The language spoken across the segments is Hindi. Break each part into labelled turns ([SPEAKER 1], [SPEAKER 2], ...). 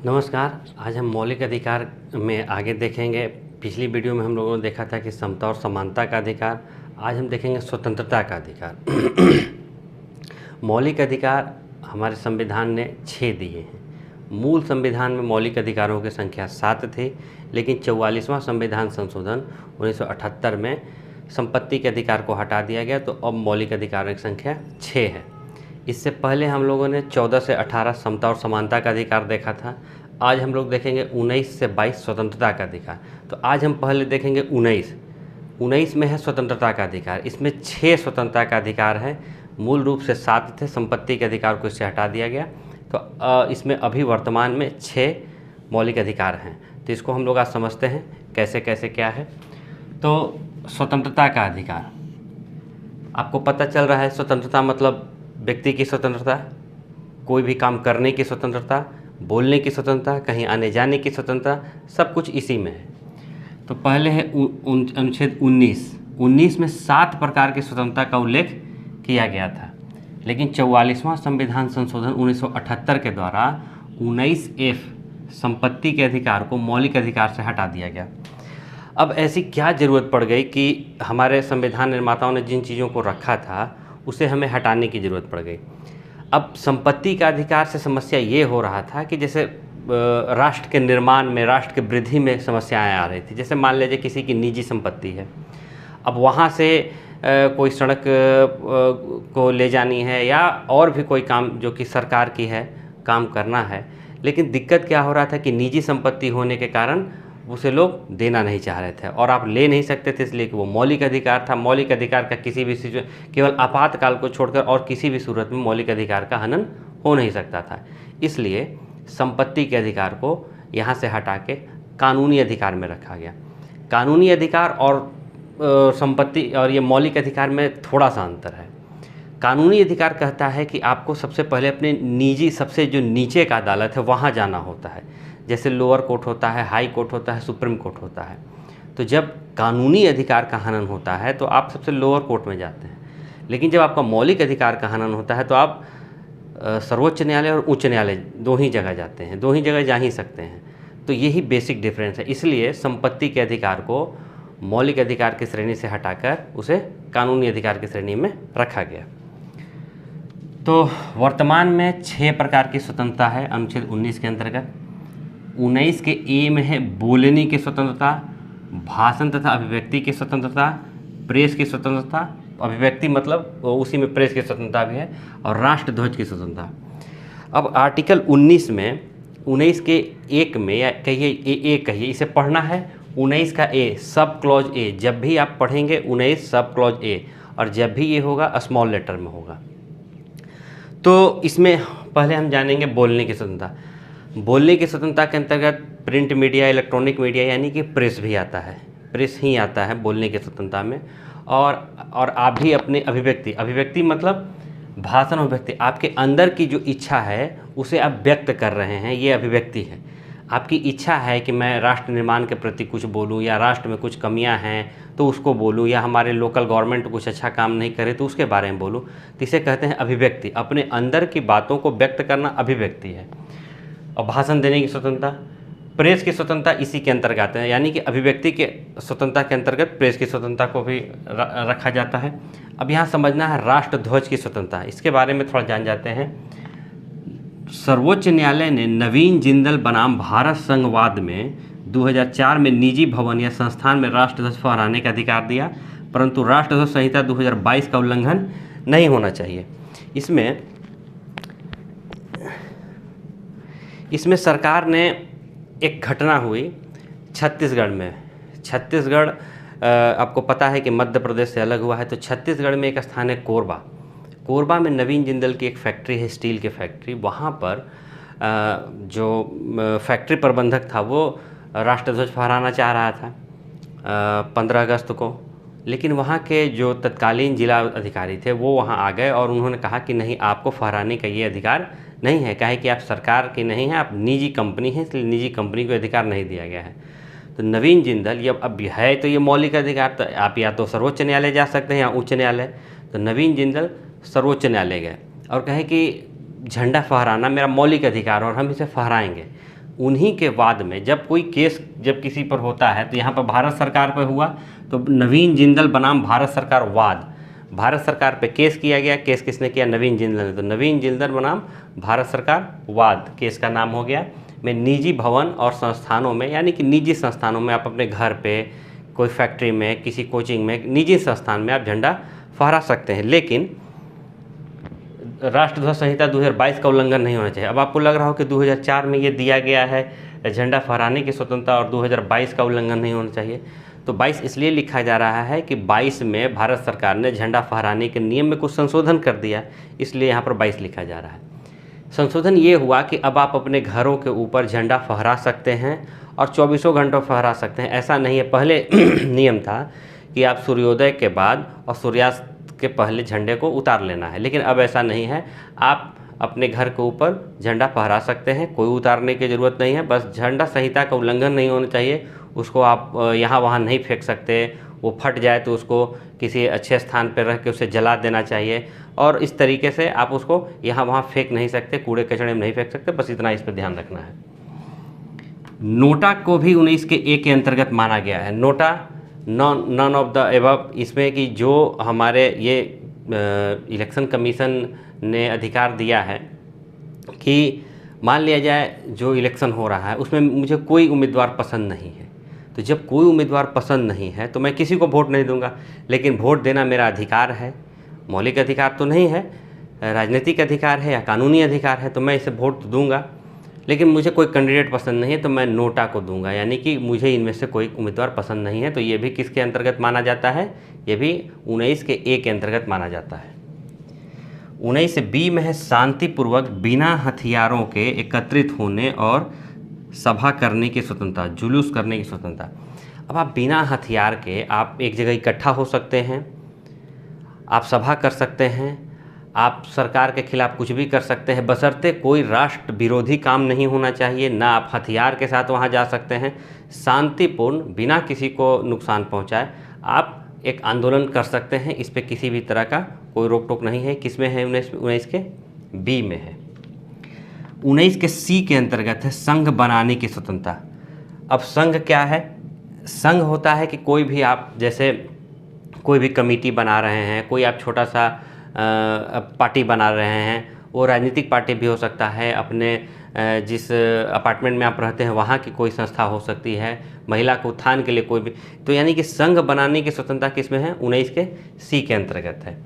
[SPEAKER 1] नमस्कार। आज हम मौलिक अधिकार में आगे देखेंगे। पिछली वीडियो में हम लोगों ने देखा था कि समता और समानता का अधिकार। आज हम देखेंगे स्वतंत्रता का अधिकार। मौलिक अधिकार हमारे संविधान ने 6 दिए हैं। मूल संविधान में मौलिक अधिकारों की संख्या 7 थी, लेकिन 44वां संविधान संशोधन 1978 में संपत्ति के अधिकार को हटा दिया गया, तो अब मौलिक अधिकारों की संख्या 6 है। इससे पहले हम लोगों ने 14 से 18 समता और समानता का अधिकार देखा था। आज हम लोग देखेंगे 19 से 22 स्वतंत्रता का अधिकार। तो आज हम पहले देखेंगे 19 में है स्वतंत्रता का अधिकार। इसमें 6 स्वतंत्रता का अधिकार है। मूल रूप से 7 थे, संपत्ति के अधिकार को इससे हटा दिया गया। तो इसमें अभी वर्तमान में 6 मौलिक अधिकार हैं। तो इसको हम लोग आज समझते हैं कैसे कैसे क्या है। तो स्वतंत्रता का अधिकार, आपको पता चल रहा है स्वतंत्रता मतलब व्यक्ति की स्वतंत्रता, कोई भी काम करने की स्वतंत्रता, बोलने की स्वतंत्रता, कहीं आने जाने की स्वतंत्रता, सब कुछ इसी में है। तो पहले है अनुच्छेद 19 में 7 प्रकार की स्वतंत्रता का उल्लेख किया गया था, लेकिन 44वां संविधान संशोधन 1978 के द्वारा 19F संपत्ति के अधिकार को मौलिक अधिकार से हटा दिया गया। अब ऐसी क्या ज़रूरत पड़ गई कि हमारे संविधान निर्माताओं ने जिन चीज़ों को रखा था उसे हमें हटाने की ज़रूरत पड़ गई। अब संपत्ति का अधिकार से समस्या ये हो रहा था कि जैसे राष्ट्र के निर्माण में, राष्ट्र की वृद्धि में समस्याएं आ रही थी। जैसे मान लीजिए किसी की निजी संपत्ति है, अब वहाँ से कोई सड़क को ले जानी है या और भी कोई काम जो कि सरकार की है, काम करना है, लेकिन दिक्कत क्या हो रहा था कि निजी संपत्ति होने के कारण उसे लोग देना नहीं चाह रहे थे और आप ले नहीं सकते थे, इसलिए कि वो मौलिक अधिकार था। मौलिक अधिकार का किसी भी केवल आपातकाल को छोड़कर और किसी भी सूरत में मौलिक अधिकार का हनन हो नहीं सकता था। इसलिए संपत्ति के अधिकार को यहाँ से हटा के कानूनी अधिकार में रखा गया। कानूनी अधिकार और संपत्ति और ये मौलिक अधिकार में थोड़ा सा अंतर है। कानूनी अधिकार कहता है कि आपको सबसे पहले अपने निजी, सबसे जो नीचे का अदालत है वहाँ जाना होता है। जैसे लोअर कोर्ट होता है, हाई कोर्ट होता है, सुप्रीम कोर्ट होता है। तो जब कानूनी अधिकार का हनन होता है तो आप सबसे लोअर कोर्ट में जाते हैं, लेकिन जब आपका मौलिक अधिकार का हनन होता है तो आप सर्वोच्च न्यायालय और उच्च न्यायालय दो ही जगह जाते हैं, दो ही जगह जा ही सकते हैं। तो यही बेसिक डिफरेंस है। इसलिए संपत्ति के अधिकार को मौलिक अधिकार की श्रेणी से हटाकर उसे कानूनी अधिकार की श्रेणी में रखा गया। तो वर्तमान में 6 प्रकार की स्वतंत्रता है अनुच्छेद 19 के अंतर्गत। 19 के ए में है बोलने की स्वतंत्रता, भाषण तथा अभिव्यक्ति की स्वतंत्रता, प्रेस की स्वतंत्रता, अभिव्यक्ति मतलब उसी में प्रेस की स्वतंत्रता भी है, और राष्ट्रध्वज की स्वतंत्रता। अब आर्टिकल 19 में 19 के 1 में, या कहिए ए कहिए, इसे पढ़ना है 19 का ए सब क्लॉज ए। जब भी आप पढ़ेंगे 19 सब क्लॉज ए, और जब भी ये होगा स्मॉल लेटर में होगा। तो इसमें पहले हम जानेंगे बोलने की स्वतंत्रता। बोलने की स्वतंत्रता के अंतर्गत प्रिंट मीडिया, इलेक्ट्रॉनिक मीडिया यानी कि प्रेस भी आता है, प्रेस ही आता है बोलने की स्वतंत्रता में। और आप भी अपने अभिव्यक्ति मतलब भाषण, अभिव्यक्ति, आपके अंदर की जो इच्छा है उसे आप व्यक्त कर रहे हैं, ये अभिव्यक्ति है। आपकी इच्छा है कि मैं राष्ट्र निर्माण के प्रति कुछ बोलूं, या राष्ट्र में कुछ कमियां हैं तो उसको बोलूं, या हमारे लोकल गवर्नमेंट कुछ अच्छा काम नहीं करे तो उसके बारे में बोलूं, तो इसे कहते हैं अभिव्यक्ति। अपने अंदर की बातों को व्यक्त करना अभिव्यक्ति है। और भाषण देने की स्वतंत्रता, प्रेस की स्वतंत्रता इसी के अंतर्गत है, यानी कि अभिव्यक्ति के स्वतंत्रता के अंतर्गत प्रेस की स्वतंत्रता को भी रखा जाता है। अब यहाँ समझना है राष्ट्रध्वज की स्वतंत्रता, इसके बारे में थोड़ा जान जाते हैं। सर्वोच्च न्यायालय ने नवीन जिंदल बनाम भारत संघवाद में 2004 में निजी भवन या संस्थान में राष्ट्रध्वज फहराने का अधिकार दिया, परंतु राष्ट्रध्वज संहिता 2022 का उल्लंघन नहीं होना चाहिए। इसमें सरकार ने एक घटना हुई छत्तीसगढ़ में। छत्तीसगढ़ आपको पता है कि मध्य प्रदेश से अलग हुआ है, तो छत्तीसगढ़ में एक स्थान है कोरबा में नवीन जिंदल की एक फैक्ट्री है, स्टील की फैक्ट्री। वहाँ पर जो फैक्ट्री प्रबंधक था वो राष्ट्रध्वज फहराना चाह रहा था 15 अगस्त को, लेकिन वहाँ के जो तत्कालीन जिला अधिकारी थे वो वहाँ आ गए और उन्होंने कहा कि नहीं, आपको फहराने का ये अधिकार नहीं है, काहे कि आप सरकार की नहीं हैं, आप निजी कंपनी हैं, इसलिए निजी कंपनी को अधिकार नहीं दिया गया है। तो नवीन जिंदल, ये अब है तो ये मौलिक अधिकार, तो आप या तो सर्वोच्च न्यायालय जा सकते हैं या उच्च न्यायालय। तो नवीन जिंदल सर्वोच्च न्यायालय गए और कहे कि झंडा फहराना मेरा मौलिक अधिकार और हम इसे फहराएंगे। उन्हीं के बाद में जब कोई केस जब किसी पर होता है, तो यहाँ पर भारत सरकार पर हुआ, तो नवीन जिंदल बनाम भारत सरकार वाद, भारत सरकार पे केस किया गया। केस किसने किया? नवीन जिंदल ने। तो नवीन जिंदल बनाम भारत सरकार वाद केस का नाम हो गया। में निजी भवन और संस्थानों में, यानी कि निजी संस्थानों में, आप अपने घर पे, कोई फैक्ट्री में, किसी कोचिंग में, निजी संस्थान में आप झंडा फहरा सकते हैं, लेकिन राष्ट्रध्वज संहिता 2022 का उल्लंघन नहीं होना चाहिए। अब आपको लग रहा हो कि 2004 में ये दिया गया है झंडा फहराने की स्वतंत्रता और 2022 का उल्लंघन नहीं होना चाहिए। तो 22 इसलिए लिखा जा रहा है कि 22 में भारत सरकार ने झंडा फहराने के नियम में कुछ संशोधन कर दिया, इसलिए यहाँ पर 22 लिखा जा रहा है। संशोधन ये हुआ कि अब आप अपने घरों के ऊपर झंडा फहरा सकते हैं और 24 घंटों फहरा सकते हैं। ऐसा नहीं है, पहले नियम था कि आप सूर्योदय के बाद और सूर्यास्त के पहले झंडे को उतार लेना है, लेकिन अब ऐसा नहीं है। आप अपने घर के ऊपर झंडा फहरा सकते हैं, कोई उतारने की ज़रूरत नहीं है। बस झंडा संहिता का उल्लंघन नहीं होना चाहिए, उसको आप यहाँ वहाँ नहीं फेंक सकते, वो फट जाए तो उसको किसी अच्छे स्थान पर रख के उसे जला देना चाहिए, और इस तरीके से आप उसको यहाँ वहाँ फेंक नहीं सकते, कूड़े कचड़े में नहीं फेंक सकते। बस इतना इस पर ध्यान रखना है। नोटा को भी 19 के ए के अंतर्गत माना गया है। NOTA none of the above, इसमें कि जो हमारे ये इलेक्शन कमीशन ने अधिकार दिया है कि मान लिया जाए जो इलेक्शन हो रहा है उसमें मुझे कोई उम्मीदवार पसंद नहीं है, तो जब कोई उम्मीदवार पसंद नहीं है तो मैं किसी को वोट नहीं दूंगा, लेकिन वोट देना मेरा अधिकार है। मौलिक अधिकार तो नहीं है, राजनीतिक अधिकार है या कानूनी अधिकार है, तो मैं इसे वोट दूंगा, लेकिन मुझे कोई कैंडिडेट पसंद नहीं है तो मैं नोटा को दूंगा, यानी कि मुझे इनमें से कोई उम्मीदवार पसंद नहीं है। तो ये भी किसके अंतर्गत माना जाता है? ये भी 19 के ए के अंतर्गत माना जाता है। 19 बी में है शांतिपूर्वक बिना हथियारों के एकत्रित होने और सभा करने की स्वतंत्रता, जुलूस करने की स्वतंत्रता। अब आप बिना हथियार के आप एक जगह इकट्ठा हो सकते हैं, आप सभा कर सकते हैं, आप सरकार के खिलाफ कुछ भी कर सकते हैं, बशर्ते कोई राष्ट्र विरोधी काम नहीं होना चाहिए। ना आप हथियार के साथ वहाँ जा सकते हैं, शांतिपूर्ण बिना किसी को नुकसान पहुँचाए आप एक आंदोलन कर सकते हैं। इस पर किसी भी तरह का कोई रोक टोक नहीं है। किस में है? 19 के बी में है। 19 के सी के अंतर्गत है संघ बनाने की स्वतंत्रता। अब संघ क्या है? संघ होता है कि कोई भी आप जैसे कोई भी कमेटी बना रहे हैं, कोई आप छोटा सा पार्टी बना रहे हैं, वो राजनीतिक पार्टी भी हो सकता है, अपने जिस अपार्टमेंट में आप रहते हैं वहाँ की कोई संस्था हो सकती है, महिला के उत्थान के लिए कोई भी। तो यानी कि संघ बनाने की स्वतंत्रता किस में है? 19 के सी के अंतर्गत है।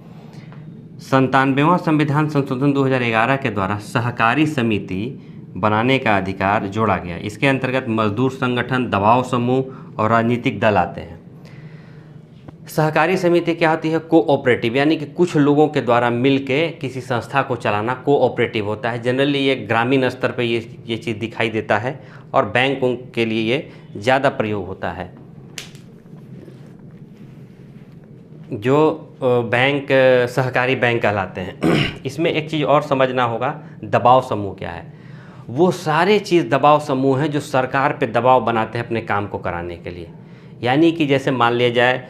[SPEAKER 1] 97वां संविधान संशोधन 2011 के द्वारा सहकारी समिति बनाने का अधिकार जोड़ा गया। इसके अंतर्गत मजदूर संगठन, दबाव समूह और राजनीतिक दल आते हैं। सहकारी समिति क्या होती है? कोऑपरेटिव, यानी कि कुछ लोगों के द्वारा मिलके किसी संस्था को चलाना कोऑपरेटिव होता है। जनरली ये ग्रामीण स्तर पे ये चीज़ दिखाई देता है और बैंकों के लिए ये ज़्यादा प्रयोग होता है। जो बैंक सहकारी बैंक कहलाते हैं। इसमें एक चीज़ और समझना होगा, दबाव समूह क्या है? वो सारे चीज़ दबाव समूह हैं जो सरकार पे दबाव बनाते हैं अपने काम को कराने के लिए। यानी कि जैसे मान लिया जाए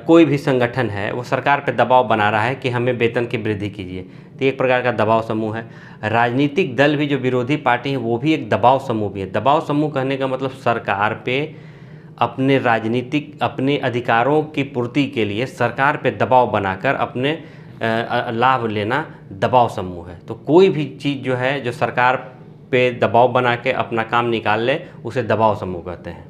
[SPEAKER 1] कोई भी संगठन है, वो सरकार पे दबाव बना रहा है कि हमें वेतन की वृद्धि कीजिए, तो एक प्रकार का दबाव समूह है। राजनीतिक दल भी, जो विरोधी पार्टी है, वो भी एक दबाव समूह भी है। दबाव समूह कहने का मतलब सरकार पे अपने अधिकारों की पूर्ति के लिए सरकार पे दबाव बनाकर अपने लाभ लेना दबाव समूह है। तो कोई भी चीज़ जो है जो सरकार पे दबाव बना के अपना काम निकाल ले, उसे दबाव समूह कहते हैं।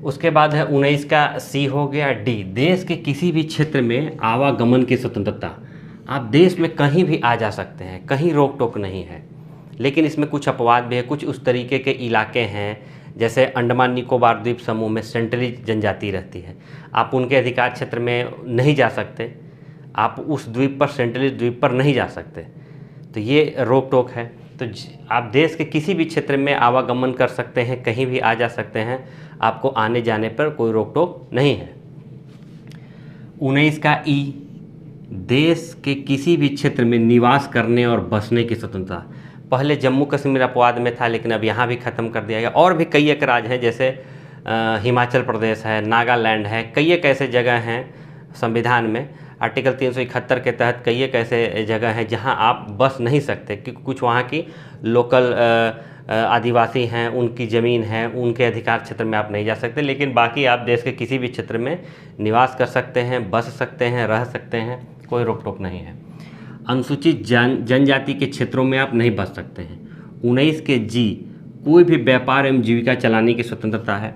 [SPEAKER 1] उसके बाद है 19 का सी हो गया। डी, देश के किसी भी क्षेत्र में आवागमन की स्वतंत्रता। आप देश में कहीं भी आ जा सकते हैं, कहीं रोक टोक नहीं है, लेकिन इसमें कुछ अपवाद भी है। कुछ उस तरीके के इलाके हैं, जैसे अंडमान निकोबार द्वीप समूह में सेंट्रली जनजाति रहती है, आप उनके अधिकार क्षेत्र में नहीं जा सकते, आप उस द्वीप पर, सेंट्रली द्वीप पर नहीं जा सकते, तो ये रोक टोक है। तो आप देश के किसी भी क्षेत्र में आवागमन कर सकते हैं, कहीं भी आ जा सकते हैं, आपको आने जाने पर कोई रोक टोक नहीं है। 19 का ई, देश के किसी भी क्षेत्र में निवास करने और बसने की स्वतंत्रता। पहले जम्मू कश्मीर अपवाद में था, लेकिन अब यहाँ भी ख़त्म कर दिया गया। और भी कई एक राज्य हैं, जैसे हिमाचल प्रदेश है, नागालैंड है, कई एक ऐसे जगह हैं संविधान में आर्टिकल 371 के तहत कई एक ऐसे जगह हैं जहाँ आप बस नहीं सकते, क्योंकि कुछ वहाँ की लोकल आदिवासी हैं, उनकी ज़मीन है, उनके अधिकार क्षेत्र में आप नहीं जा सकते। लेकिन बाकी आप देश के किसी भी क्षेत्र में निवास कर सकते हैं, बस सकते हैं, रह सकते हैं, कोई रोक टोक नहीं है। अनुसूचित जनजाति के क्षेत्रों में आप नहीं बस सकते हैं। 19 के जी कोई भी व्यापार एवं जीविका चलाने की स्वतंत्रता है।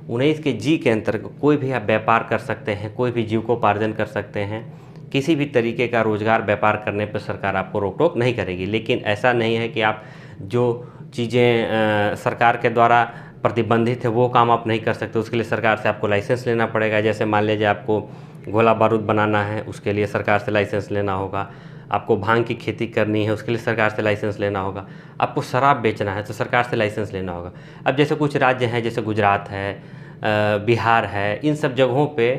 [SPEAKER 1] 19 के जी के अंतर्गत कोई भी आप व्यापार कर सकते हैं, कोई भी जीविकोपार्जन कर सकते हैं, किसी भी तरीके का रोजगार व्यापार करने पर सरकार आपको रोक टोक नहीं करेगी। लेकिन ऐसा नहीं है कि आप जो चीज़ें सरकार के द्वारा प्रतिबंधित है वो काम आप नहीं कर सकते। उसके लिए सरकार से आपको लाइसेंस लेना पड़ेगा। जैसे मान लीजिए आपको गोला बारूद बनाना है, उसके लिए सरकार से लाइसेंस लेना होगा। आपको भांग की खेती करनी है, उसके लिए सरकार से लाइसेंस लेना होगा। आपको शराब बेचना है तो सरकार से लाइसेंस लेना होगा। अब जैसे कुछ राज्य हैं, जैसे गुजरात है, बिहार है, इन सब जगहों पे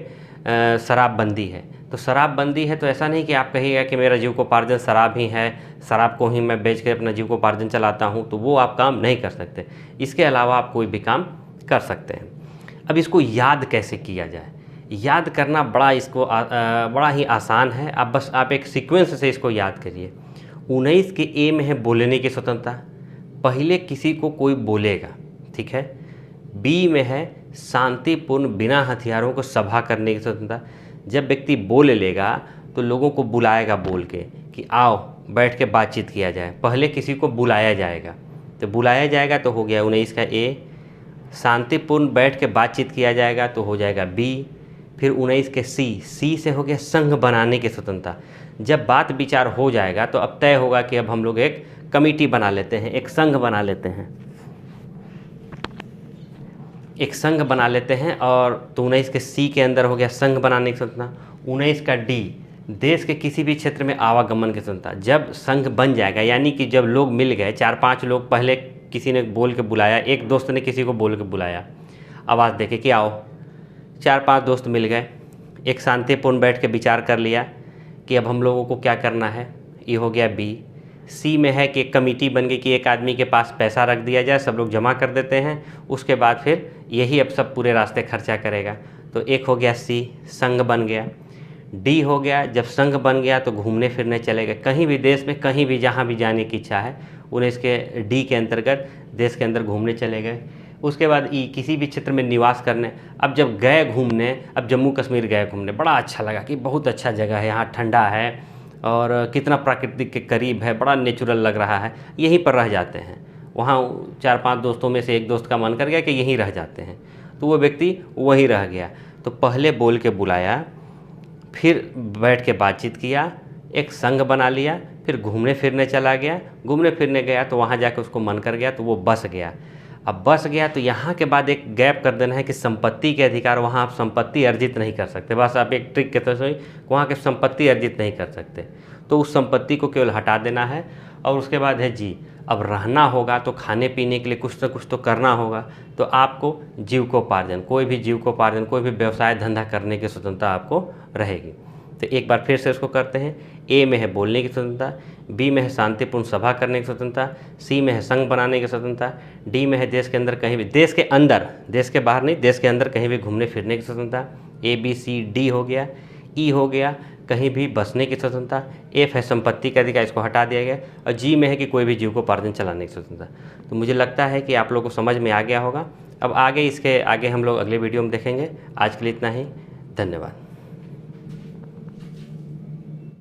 [SPEAKER 1] शराबबंदी है। तो शराबबंदी है तो ऐसा नहीं कि आप कहिएगा कि मेरा जीविकोपार्जन शराब ही है, शराब को ही मैं बेच कर अपना जीविकोपार्जन चलाता हूँ, तो वो आप काम नहीं कर सकते। इसके अलावा आप कोई भी काम कर सकते हैं। अब इसको याद कैसे किया जाए? याद करना बड़ा ही आसान है। आप एक सीक्वेंस से इसको याद करिए। 19 के ए में है बोलने की स्वतंत्रता, पहले किसी को कोई बोलेगा, ठीक है। बी में है शांतिपूर्ण बिना हथियारों को सभा करने की स्वतंत्रता, जब व्यक्ति बोल लेगा तो लोगों को बुलाएगा बोल के कि आओ बैठ के बातचीत किया जाए, पहले किसी को बुलाया जाएगा। तो बुलाया जाएगा तो हो गया 19 का ए। शांतिपूर्ण बैठ के बातचीत किया जाएगा तो हो जाएगा बी। फिर 19 के सी से हो गया संघ बनाने की स्वतंत्रता, जब बात विचार हो जाएगा तो अब तय होगा कि अब हम लोग एक कमेटी बना लेते हैं, एक संघ बना लेते हैं, एक संघ बना लेते हैं। और तो 19 के सी के अंदर हो गया संघ बनाने की स्वतंत्रता। 19 का डी देश के किसी भी क्षेत्र में आवागमन की स्वतंत्रता, जब संघ बन जाएगा, यानी कि जब लोग मिल गए, 4-5 लोग, पहले किसी ने बोल के बुलाया, एक दोस्त ने किसी को बोल के बुलाया, आवाज़ देके कि आओ, 4-5 दोस्त मिल गए, एक शांतिपूर्ण बैठ के विचार कर लिया कि अब हम लोगों को क्या करना है, ये हो गया बी। सी में है कि एक कमेटी बन गई कि एक आदमी के पास पैसा रख दिया जाए, सब लोग जमा कर देते हैं, उसके बाद फिर यही अब सब पूरे रास्ते खर्चा करेगा। तो एक हो गया सी, संघ बन गया। डी हो गया, जब संघ बन गया तो घूमने फिरने चले गए, कहीं भी देश में, कहीं भी जहाँ भी जाने की इच्छा है उन्हें इसके डी के अंतर्गत देश के अंदर घूमने चले गए। उसके बाद ई, किसी भी क्षेत्र में निवास करने। अब जब गए घूमने, अब जम्मू कश्मीर गए घूमने, बड़ा अच्छा लगा कि बहुत अच्छा जगह है, यहाँ ठंडा है और कितना प्राकृतिक के करीब है, बड़ा नेचुरल लग रहा है, यहीं पर रह जाते हैं। वहाँ 4-5 दोस्तों में से एक दोस्त का मन कर गया कि यहीं रह जाते हैं, तो वो व्यक्ति वहीं रह गया। तो पहले बोल के बुलाया, फिर बैठ के बातचीत किया, एक संघ बना लिया, फिर घूमने फिरने चला गया। घूमने फिरने गया तो वहाँ जाकर उसको मन कर गया तो वो बस गया। अब बस गया तो यहाँ के बाद एक गैप कर देना है कि संपत्ति के अधिकार, वहाँ आप संपत्ति अर्जित नहीं कर सकते। बस आप एक ट्रिक के तौर से वहाँ के संपत्ति अर्जित नहीं कर सकते, तो उस संपत्ति को केवल हटा देना है। और उसके बाद है जी, अब रहना होगा तो खाने पीने के लिए कुछ न कुछ तो करना होगा, तो आपको जीविकोपार्जन, कोई भी जीविकोपार्जन, कोई भी व्यवसाय धंधा करने की स्वतंत्रता आपको रहेगी। तो एक बार फिर से उसको करते हैं। ए में है बोलने की स्वतंत्रता, बी में है शांतिपूर्ण सभा करने की स्वतंत्रता, सी में है संघ बनाने की स्वतंत्रता, डी में है देश के अंदर कहीं भी, देश के अंदर, देश के बाहर नहीं, देश के अंदर कहीं भी घूमने फिरने की स्वतंत्रता। ए बी सी डी हो गया। ई हो गया कहीं भी बसने की स्वतंत्रता। एफ है संपत्ति का अधिकार, इसको हटा दिया गया। और जी में है कि कोई भी जीविकोपार्जन चलाने की स्वतंत्रता। तो मुझे लगता है कि आप लोगों को समझ में आ गया होगा। अब आगे इसके आगे हम लोग अगले वीडियो में देखेंगे। आज के लिए इतना ही, धन्यवाद।